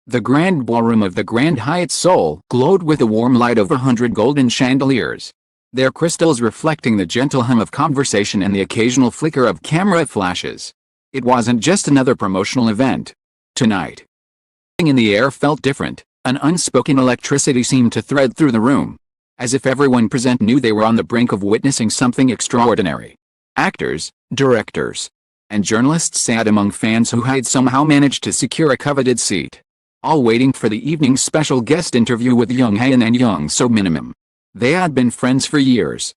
The grand ballroom of the Grand Hyatt Seoul glowed with the warm light of 100 golden chandeliers, their crystals reflecting the gentle hum of conversation and the occasional flicker of camera flashes. It wasn't just another promotional event. Tonight, everything in the air felt different. An unspoken electricity seemed to thread through the room, as if everyone present knew they were on the brink of witnessing something extraordinary. Actors, directors, and journalists sat among fans who had somehow managed to secure a coveted seat, all waiting for the evening's special guest interview with Jung Hae and Jung So Minimum. They had been friends for years,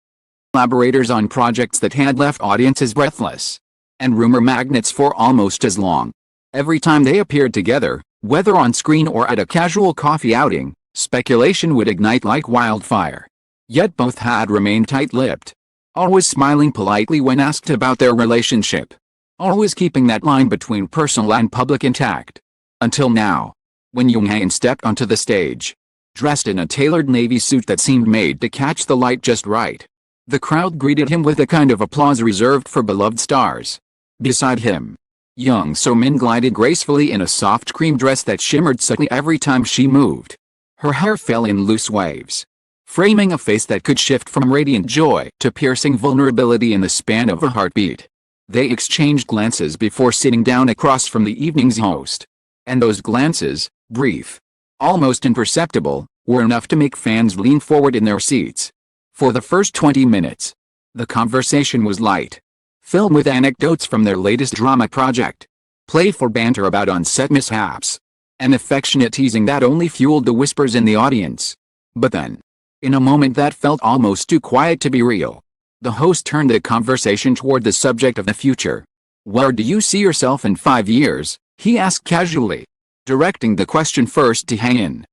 collaborators on projects that had left audiences breathless, and rumor magnets for almost as long. Every time they appeared together, whether on screen or at a casual coffee outing, speculation would ignite like wildfire. Yet both had remained tight-lipped, always smiling politely when asked about their relationship, always keeping that line between personal and public intact. Until now, when Jung Hae stepped onto the stage, dressed in a tailored navy suit that seemed made to catch the light just right, the crowd greeted him with the kind of applause reserved for beloved stars. Beside him, Jung So Min glided gracefully in a soft cream dress that shimmered subtly every time she moved. Her hair fell in loose waves, framing a face that could shift from radiant joy to piercing vulnerability in the span of a heartbeat. They exchanged glances before sitting down across from the evening's host. And those glances, brief, almost imperceptible, were enough to make fans lean forward in their seats. For the first 20 minutes, the conversation was light, filled with anecdotes from their latest drama project, playful banter about on-set mishaps, and affectionate teasing that only fueled the whispers in the audience. But then, in a moment that felt almost too quiet to be real, the host turned the conversation toward the subject of the future. "Where do you see yourself in 5 years?" he asked casually, directing the question first to Hae-in.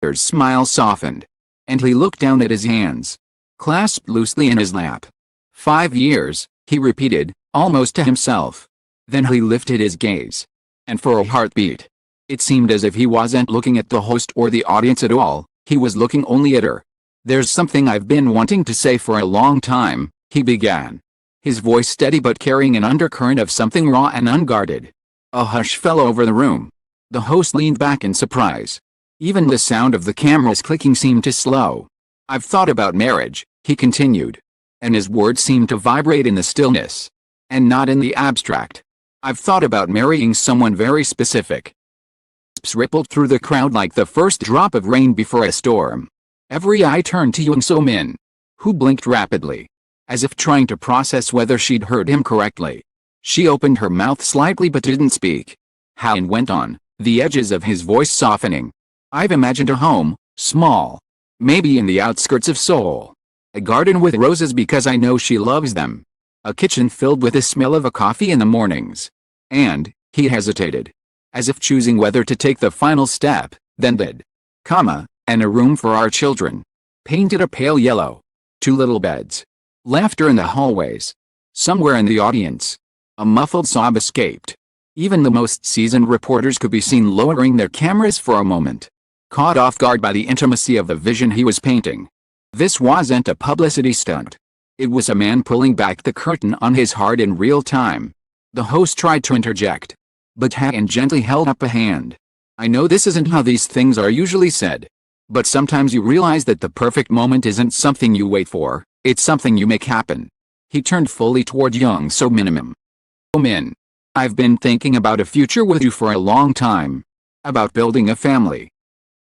His smile softened, and he looked down at his hands, clasped loosely in his lap. 5 years, he repeated, almost to himself. Then he lifted his gaze, and for a heartbeat, it seemed as if he wasn't looking at the host or the audience at all, he was looking only at her. "There's something I've been wanting to say for a long time," he began, his voice steady but carrying an undercurrent of something raw and unguarded. A hush fell over the room. The host leaned back in surprise. Even the sound of the camera's clicking seemed to slow. "I've thought about marriage," he continued, and his words seemed to vibrate in the stillness, and not in the abstract. "I've thought about marrying someone very specific." Gasps rippled through the crowd like the first drop of rain before a storm. Every eye turned to Jung So Min, who blinked rapidly, as if trying to process whether she'd heard him correctly. She opened her mouth slightly but didn't speak. Hae-in went on, the edges of his voice softening. "I've imagined a home, small, maybe in the outskirts of Seoul. A garden with roses because I know she loves them. A kitchen filled with the smell of a coffee in the mornings." And, he hesitated, as if choosing whether to take the final step, then did. "And a room for our children. Painted a pale yellow. 2 little beds." Laughter in the hallways. Somewhere in the audience, a muffled sob escaped. Even the most seasoned reporters could be seen lowering their cameras for a moment, caught off guard by the intimacy of the vision he was painting. This wasn't a publicity stunt. It was a man pulling back the curtain on his heart in real time. The host tried to interject, but Hae-in gently held up a hand. "I know this isn't how these things are usually said, but sometimes you realize that the perfect moment isn't something you wait for, it's something you make happen." He turned fully toward Jung So Minimum. "So Min, I've been thinking about a future with you for a long time. About building a family.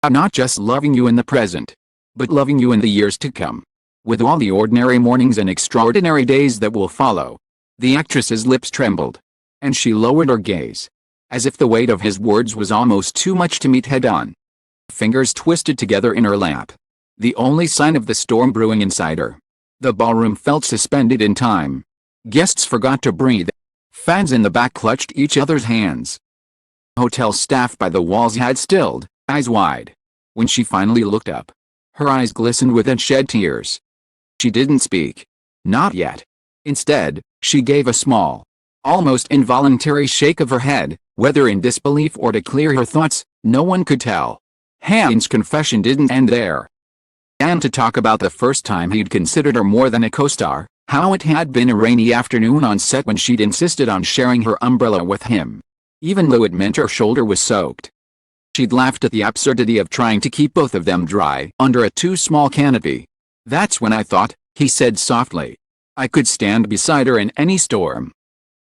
Not just loving you in the present, but loving you in the years to come. With all the ordinary mornings and extraordinary days that will follow." The actress's lips trembled, and she lowered her gaze, as if the weight of his words was almost too much to meet head-on. Fingers twisted together in her lap, the only sign of the storm brewing inside her. The ballroom felt suspended in time. Guests forgot to breathe. Fans in the back clutched each other's hands. Hotel staff by the walls had stilled, eyes wide. When she finally looked up, her eyes glistened with unshed tears. She didn't speak. Not yet. Instead, she gave a small, almost involuntary shake of her head, whether in disbelief or to clear her thoughts, no one could tell. Hae-in's confession didn't end there. And to talk about the first time he'd considered her more than a co-star, how it had been a rainy afternoon on set when she'd insisted on sharing her umbrella with him, even though it meant her shoulder was soaked. She'd laughed at the absurdity of trying to keep both of them dry under a too small canopy. That's when I thought, he said softly, I could stand beside her in any storm.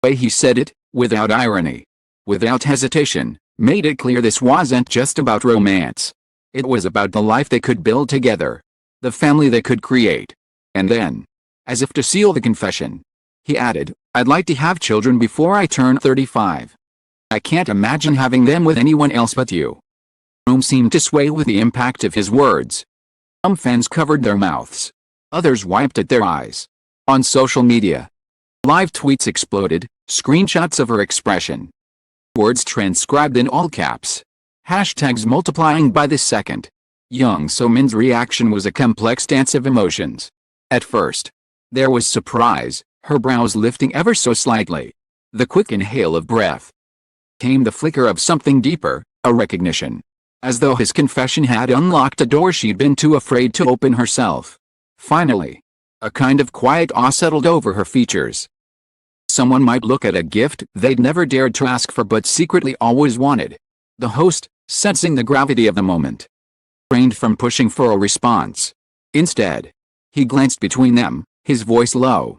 The way he said it, without irony, without hesitation, made it clear this wasn't just about romance. It was about the life they could build together, the family they could create. And then, as if to seal the confession, he added, I'd like to have children before I turn 35. I can't imagine having them with anyone else but you. The room seemed to sway with the impact of his words. Some fans covered their mouths. Others wiped at their eyes. On social media, live tweets exploded, screenshots of her expression. Words transcribed in all caps. Hashtags multiplying by the second. Jung So-min's reaction was a complex dance of emotions. At first, there was surprise, her brows lifting ever so slightly. The quick inhale of breath. Came the flicker of something deeper, a recognition. As though his confession had unlocked a door she'd been too afraid to open herself. Finally, a kind of quiet awe settled over her features. Someone might look at a gift they'd never dared to ask for but secretly always wanted. The host, sensing the gravity of the moment, refrained from pushing for a response. Instead, he glanced between them, his voice low.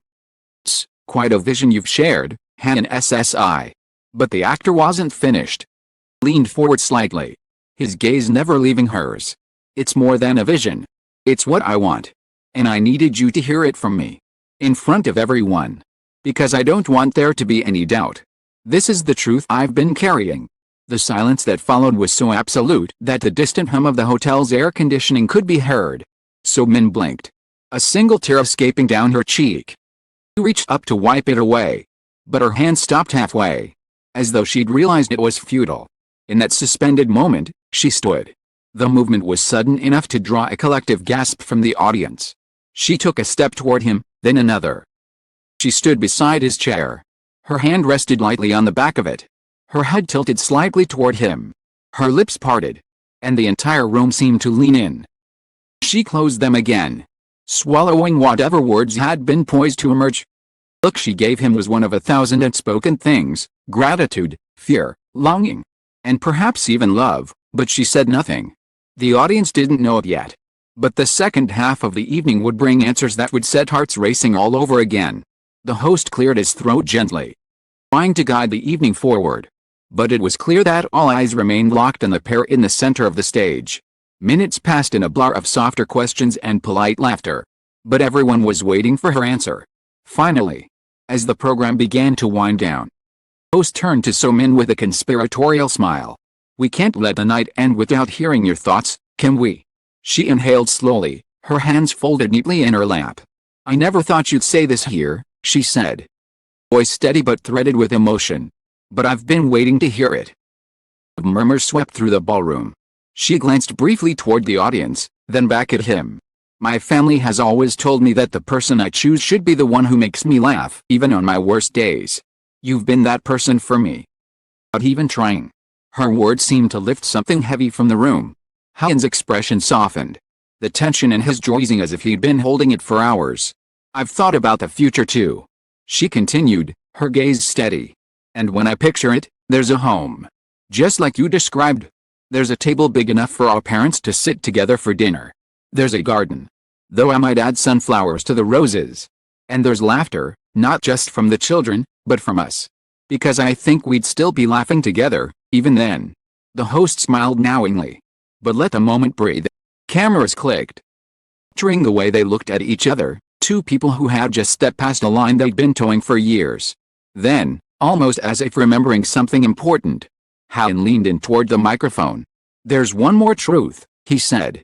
It's quite a vision you've shared, Han SSI. But the actor wasn't finished. Leaned forward slightly, his gaze never leaving hers. It's more than a vision. It's what I want. And I needed you to hear it from me. In front of everyone. Because I don't want there to be any doubt. This is the truth I've been carrying. The silence that followed was so absolute that the distant hum of the hotel's air conditioning could be heard. So-min blinked. A single tear escaping down her cheek. She reached up to wipe it away. But her hand stopped halfway. As though she'd realized it was futile. In that suspended moment, she stood. The movement was sudden enough to draw a collective gasp from the audience. She took a step toward him, then another. She stood beside his chair. Her hand rested lightly on the back of it. Her head tilted slightly toward him. Her lips parted. And the entire room seemed to lean in. She closed them again, swallowing whatever words had been poised to emerge. The look she gave him was one of 1,000 unspoken things, gratitude, fear, longing, and perhaps even love, but she said nothing. The audience didn't know it yet. But the second half of the evening would bring answers that would set hearts racing all over again. The host cleared his throat gently, trying to guide the evening forward. But it was clear that all eyes remained locked on the pair in the center of the stage. Minutes passed in a blur of softer questions and polite laughter. But everyone was waiting for her answer. Finally, as the program began to wind down, the host turned to So-min with a conspiratorial smile. We can't let the night end without hearing your thoughts, can we? She inhaled slowly, her hands folded neatly in her lap. I never thought you'd say this here, she said. Voice steady but threaded with emotion. But I've been waiting to hear it. Murmurs swept through the ballroom. She glanced briefly toward the audience, then back at him. My family has always told me that the person I choose should be the one who makes me laugh, even on my worst days. You've been that person for me. Without even trying. Her words seemed to lift something heavy from the room. Han's expression softened. The tension in his jaw easing as if he'd been holding it for hours. I've thought about the future too. She continued, her gaze steady. And when I picture it, there's a home. Just like you described. There's a table big enough for our parents to sit together for dinner. There's a garden. Though I might add sunflowers to the roses. And there's laughter, not just from the children, but from us. Because I think we'd still be laughing together, even then. The host smiled knowingly. But let the moment breathe. Cameras clicked. Picturing the way they looked at each other, two people who had just stepped past a line they'd been towing for years. Then, almost as if remembering something important, Han leaned in toward the microphone. There's one more truth, he said.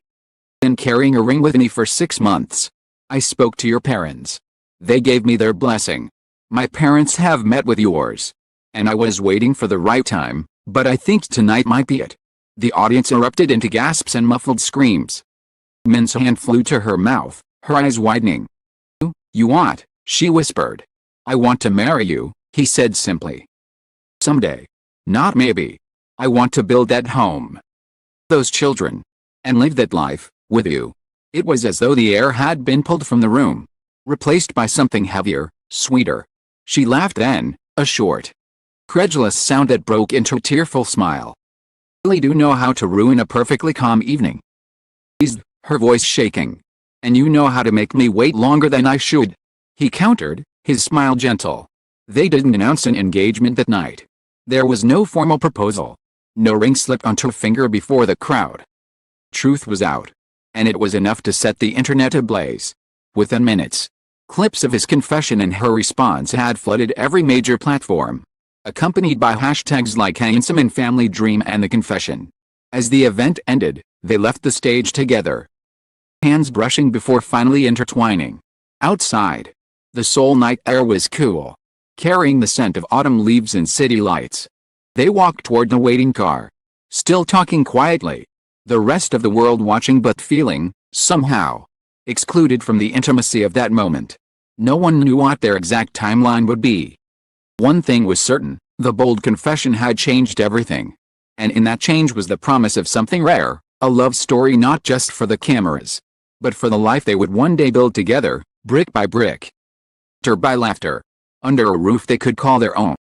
Been carrying a ring with me for 6 months. I spoke to your parents. They gave me their blessing. My parents have met with yours. And I was waiting for the right time, but I think tonight might be it. The audience erupted into gasps and muffled screams. Min's hand flew to her mouth, her eyes widening. You want, she whispered. I want to marry you, he said simply. Someday. Not maybe. I want to build that home. Those children. And live that life, with you. It was as though the air had been pulled from the room. Replaced by something heavier, sweeter. She laughed then, a short, credulous sound that broke into a tearful smile. really do know how to ruin a perfectly calm evening. Her voice shaking. And you know how to make me wait longer than I should. He countered, his smile gentle. They didn't announce an engagement that night. There was no formal proposal. No ring slipped onto her finger before the crowd. Truth was out. And it was enough to set the internet ablaze. Within minutes, clips of his confession and her response had flooded every major platform, accompanied by hashtags like Handsome and Family Dream and The Confession. As the event ended, they left the stage together, hands brushing before finally intertwining. Outside, the Seoul night air was cool, carrying the scent of autumn leaves and city lights. They walked toward the waiting car, still talking quietly, the rest of the world watching but feeling, somehow, excluded from the intimacy of that moment. No one knew what their exact timeline would be. One thing was certain, the bold confession had changed everything. And in that change was the promise of something rare, a love story not just for the cameras, but for the life they would one day build together, brick by brick, laughter by laughter, under a roof they could call their own.